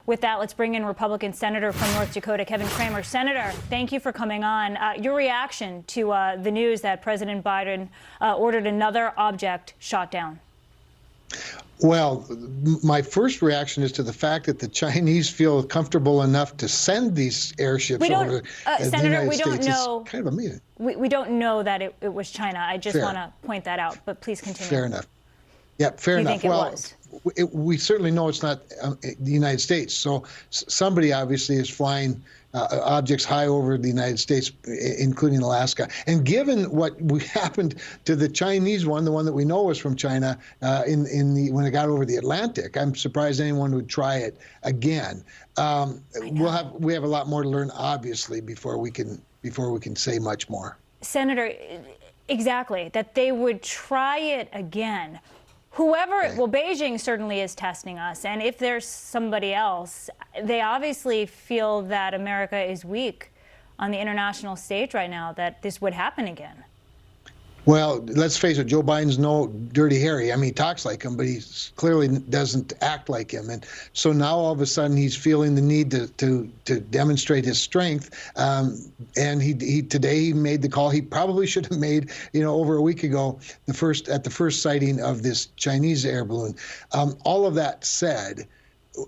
With that, let's bring in Republican Senator from North Dakota, Kevin Cramer. Senator, thank you for coming on. Your reaction to the news that President Biden ordered another object shot down? Well, my first reaction is to the fact that the Chinese feel comfortable enough to send these airships over Senator, the United we don't States. know. It's kind of amazing. We don't know that it was China. I just want to point that out, but please continue. Fair enough. Yeah, fair enough. Think it was? We certainly know it's not the United States. So somebody obviously is flying objects high over the United States, including Alaska. And given what happened to the Chinese one, the one that we know was from China, when it got over the Atlantic, I'm surprised anyone would try it again. We have a lot more to learn, obviously, before we can say much more. Senator, exactly, that they would try it again. Whoever, well, Beijing certainly is testing us, and if there's somebody else, they obviously feel that America is weak on the international stage right now, that this would happen again. Well, let's face it, Joe Biden's no Dirty Harry. I mean, he talks like him, but he clearly doesn't act like him. And so now all of a sudden he's feeling the need to demonstrate his strength. And today he made the call he probably should have made, over a week ago, at the first sighting of this Chinese air balloon. All of that said,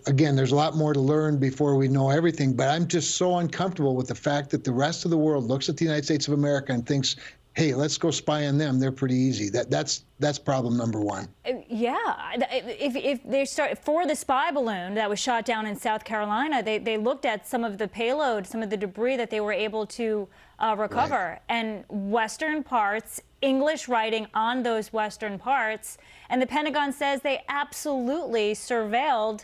again, there's a lot more to learn before we know everything, but I'm just so uncomfortable with the fact that the rest of the world looks at the United States of America and thinks, hey, let's go spy on them. They're pretty easy. That's problem number one. Yeah, if they start for the spy balloon that was shot down in South Carolina, they looked at some of the payload, some of the debris that they were able to recover, and Western parts, English writing on those Western parts, and the Pentagon says they absolutely surveilled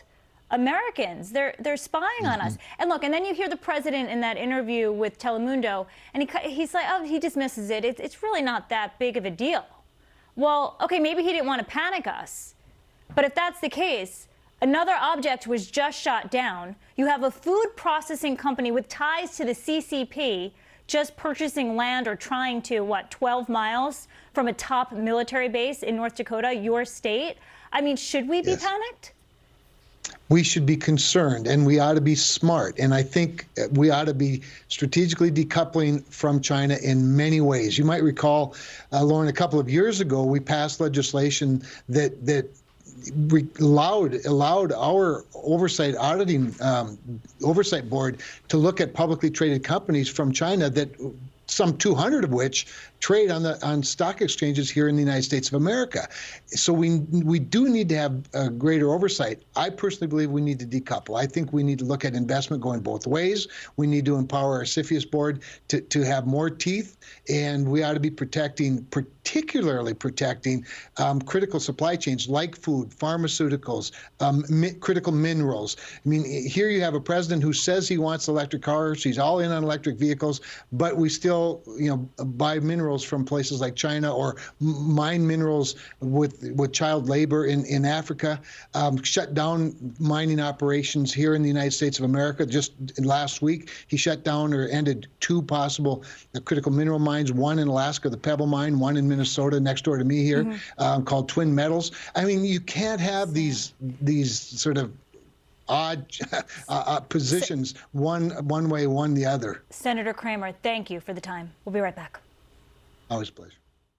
Americans. They're spying on us. And look, and then you hear the president in that interview with Telemundo, and he's like, oh, he dismisses it. It's really not that big of a deal. Well, okay, maybe he didn't want to panic us. But if that's the case, another object was just shot down. You have a food processing company with ties to the CCP just purchasing land or trying to, 12 miles from a top military base in North Dakota, your state? I mean, should we be panicked? We should be concerned, and we ought to be smart. And I think we ought to be strategically decoupling from China in many ways. You might recall, Lauren, a couple of years ago, we passed legislation that allowed our oversight board to look at publicly traded companies from China, that some 200 of which trade on stock exchanges here in the United States of America. So we do need to have greater oversight. I personally believe we need to decouple. I think we need to look at investment going both ways. We need to empower our CFIUS board to have more teeth, and we ought to be particularly protecting critical supply chains like food, pharmaceuticals, critical minerals. I mean, here you have a president who says he wants electric cars. He's all in on electric vehicles, but we still, buy minerals from places like China, or mine minerals with child labor in Africa, shut down mining operations here in the United States of America. Just last week, he shut down or ended 2 possible critical mineral mines, one in Alaska, the Pebble Mine, one in Minnesota next door to me here, called Twin Metals. I mean, you can't have these sort of odd positions, one way, one the other. Senator Cramer, thank you for the time. We'll be right back. Always a pleasure.